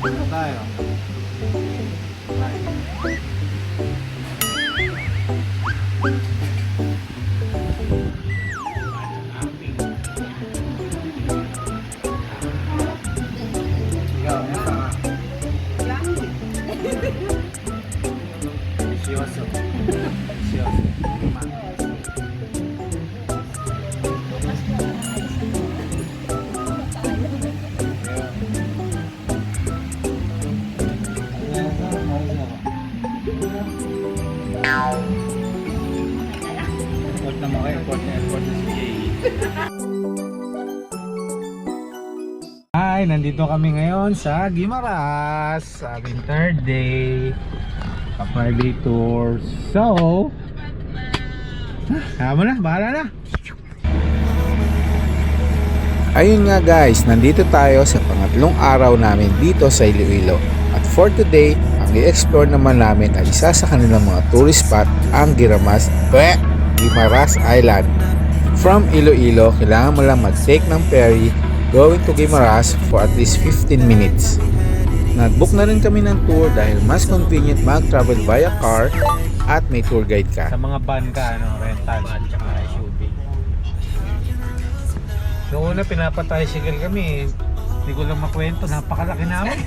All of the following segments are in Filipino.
Ano tayo? Ikaw, nasa ka? Siyoso. Siyoso. Airport na mo kayo, airport na si Jay. Hi, nandito kami ngayon sa Guimaras sa winter day, a private tour. So, mo na, bahala na. Ayun nga guys, nandito tayo sa pangatlong araw namin dito sa Iloilo. At for today, ang i-explore naman namin ay isa sa kanilang mga tourist spot, ang Guimaras Island. From Iloilo, kailangan mo lang mag-take ng ferry going to Guimaras for at least 15 minutes. Nag-book na rin kami ng tour dahil mas convenient mag-travel via car at may tour guide ka. Sa mga van ka, rental, tsaka SUV. Noong una, pinapa-tricycle kami. Hindi ko lang makwento, napakalaki namin.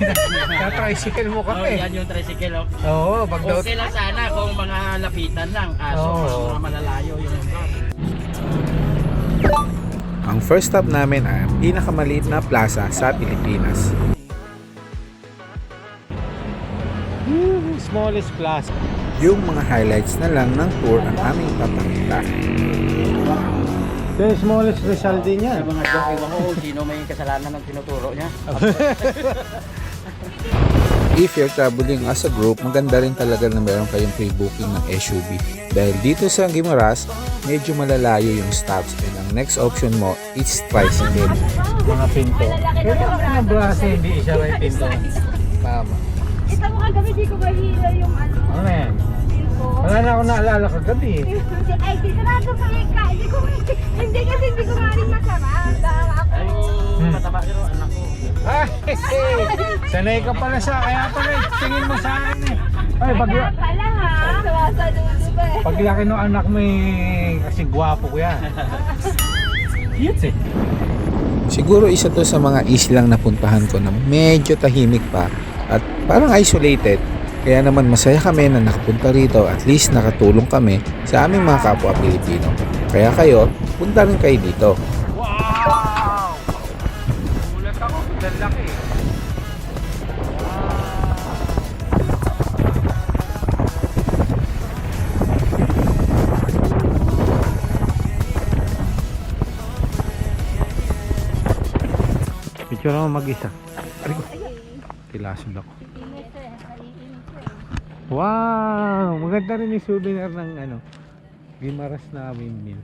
Na-tricycle mo kami. Yan yung tricycle. Oo, pag daw... Okay lang sana kung mga lapitan lang. Kaso mga malalayo yung Ang first stop namin ay ang pinakamaliit na plaza sa Pilipinas. Smallest plaza. Yung mga highlights na lang ng tour ang aming papakita. The smallest Rizal din yan. mga joke, iwan ko sino may kasalanan ng tinuturo niya. If you're traveling as a group, maganda rin talaga na meron kayong pre-booking ng SUV. Dahil dito sa Guimaras, medyo malalayo yung stops and ang next option mo is tricycle. Mga pinto. Pero ang braso, hindi isa may pinto. Tama. Ito mo kagabi, di ko mahila yung ano. Ano yan? Pinto. Wala na ako naalala kagabi. Ay, sinarado pa yung ka. Hindi kasi hindi ko maaaring masarap. Dahil ako. Ay, mataba pero anak ko. Ay, sanay ka pala kaya pala tingin mo sa akin eh. Ay, Kaya pala ha. Sumasaludo ba eh. paglaki ng anak mo kasi gwapo ko yan. Cute eh. Siguro isa to sa mga islang napuntahan ko na medyo tahimik pa at parang isolated. Kaya naman masaya kami na nakapunta rito, at least nakatulong kami sa aming mga kapwa Pilipino. Kaya kayo, punta rin kayo dito. Wow! Ulat ako, lalaki. Picture ako mag-isa. Arigo. Tilasod ako. Wow! Maganda rin yung souvenir ng Guimaras na windmill.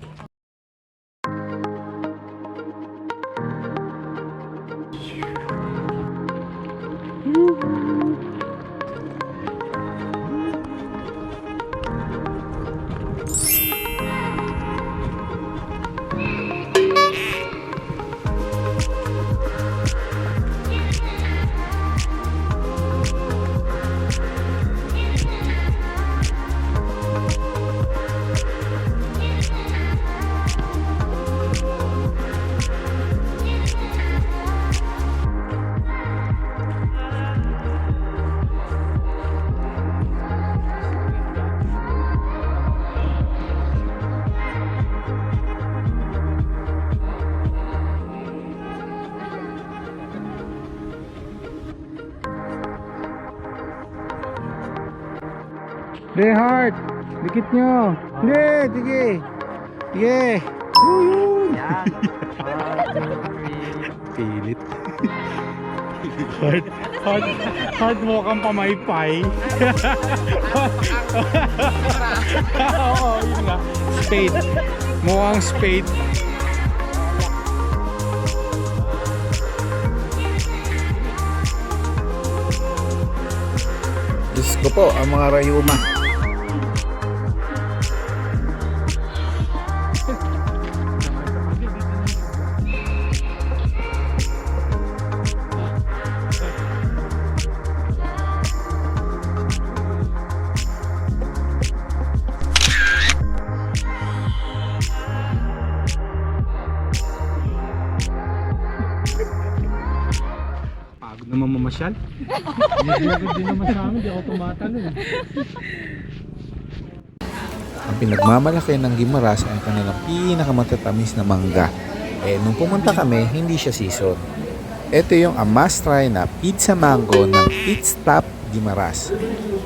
Hey heart, dikit nyo. Hindi, sige. Sige. Yun. Yan. Pilit. Heart mo kang pamaypay. Oo, yun nga. Spade. Mukhang spade. Diyos ko po, ang mga rayuma. naman mamasyal. Hindi naman sa amin, di ako tumatanong. Ang pinagmamalaki ng Guimaras ay ang kanilang pinakamatatamis na mangga. Nung pumunta kami, hindi siya season. Ito yung a must try na pizza mango ng Pit Stop Guimaras.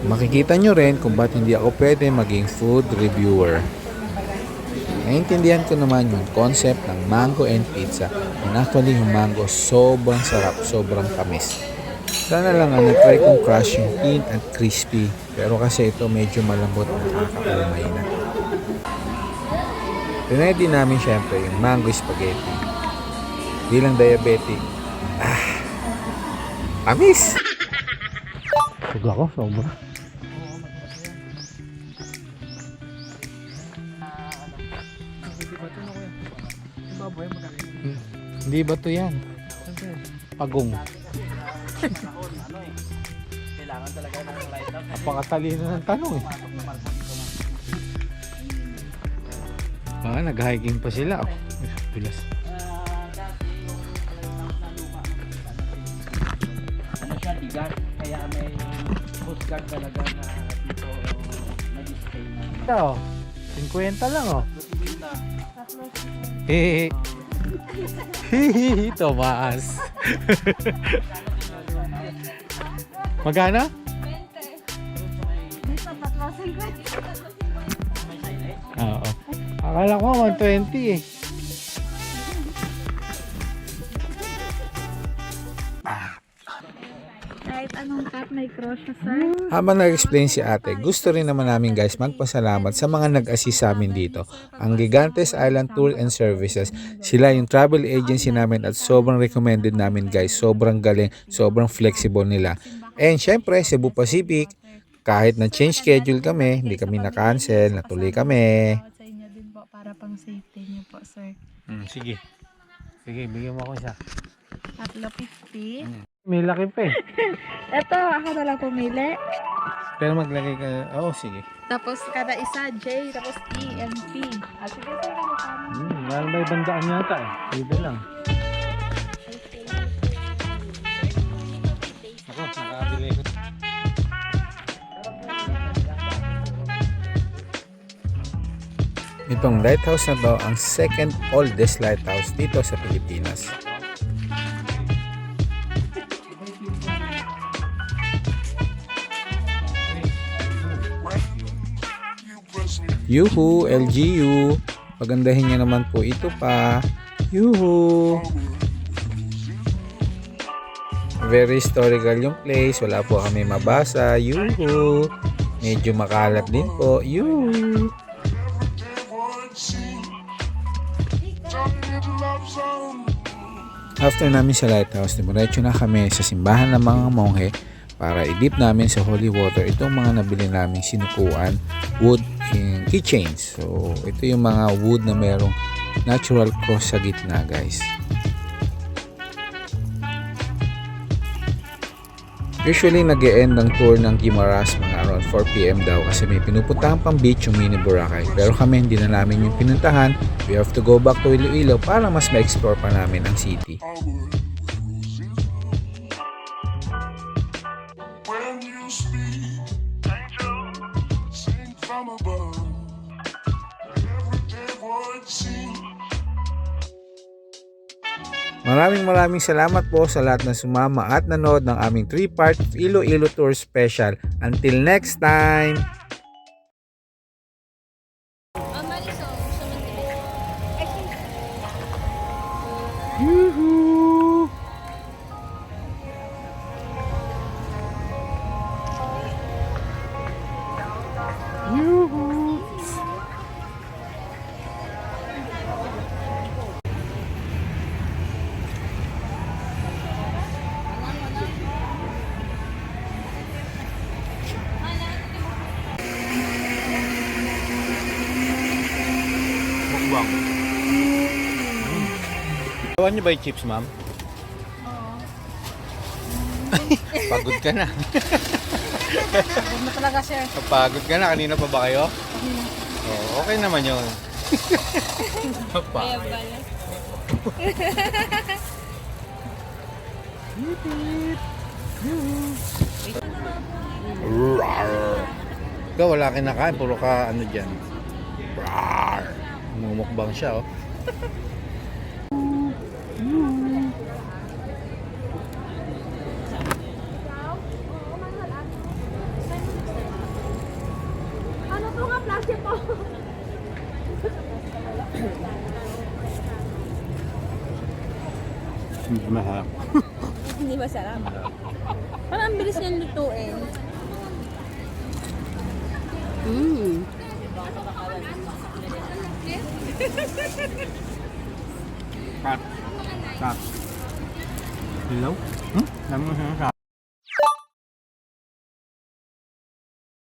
Makikita nyo rin kung ba't hindi ako pwede maging food reviewer. Naintindihan ko naman yung concept ng mango and pizza. And actually yung mango sobrang sarap, sobrang tamis. Sana lang na-try kong crush yung thin at crispy. Pero kasi ito medyo malambot at nakakaumay na. Tinry din namin syempre yung mango spaghetti. Bilang diabetic, tamis! Tug ako, sobra. Hindi ba to yan? Pagong. Kailangan talaga ng light-up. Napakatalino ng tanong eh. Baka nag-hiking pa sila. Oh. Bilas. Ano siya, digat. Kaya may coast guard talaga na dito nag-stay na. Ito, 50 lang oh. Hehehe. Hehehe, Tomas. Magana? 20. Dito, 4.50. Oo. Akala ko 120 eh. Kahit anong cut, may cross siya, sir. Habang nag-explain si ate, gusto rin naman namin guys magpasalamat sa mga nag-assist sa amin dito. Ang Gigantes Island Tour and Services, sila yung travel agency namin at sobrang recommended namin guys. Sobrang galing, sobrang flexible nila. And syempre, Cebu Pacific, kahit na change schedule kami, hindi kami na-cancel, natuloy kami. Sa inyo din po para pang safety niyo po, sir. Sige. Sige, bigyan mo ako isa. Tatlo 50. May laki pa eh. Ito, ako na lang pumili. Pero maglagay ka. Oo, sige. Tapos kada isa, J, tapos E, and P. Sige, sir, ano pa? Mahal may bandaan yata eh. Dito lang. Ako, nakabili ko. Itong lighthouse na to ang second oldest lighthouse dito sa Pilipinas. Yuhu, LGU. Pagandahin niyo naman po ito pa. Yuhu. Very historical yung place. Wala po kami mabasa. Yuhu. Medyo makalat din po. Yuhu. After namin sa lighthouse, diretso na kami sa simbahan ng mga monghe para i-dip namin sa holy water itong mga nabili naming sinukuan wood keychains. So, ito yung mga wood na merong natural cross sa gitna, guys. Usually, nag-e-end ang tour ng Guimaras mga around 4 PM daw kasi may pinupuntahan pang beach yung Mini Boracay. Pero kami hindi na namin yung pinuntahan. We have to go back to Iloilo para mas ma-explore pa namin ang city. Maraming salamat po sa lahat na sumama at nanood ng aming 3-part Iloilo Tour Special. Until next time! Yuhu! Yuhu! Gawan niyo ba yung chips, ma'am? Oo. Pagod ka na. Huwag na talaga, sir. Pagod ka na. Kanina pa ba kayo? Oh, okay naman yun. Kaya pala. Ikaw wala kinakain, puro ka ano dyan. Rawr. Mumukbang siya oh. Ano to nga plastic po? Mahal. Hindi masarap. Parang ang bilis niyang lutuin. Cut. Cut. Hello? Hmm? Dami mo sinasabi.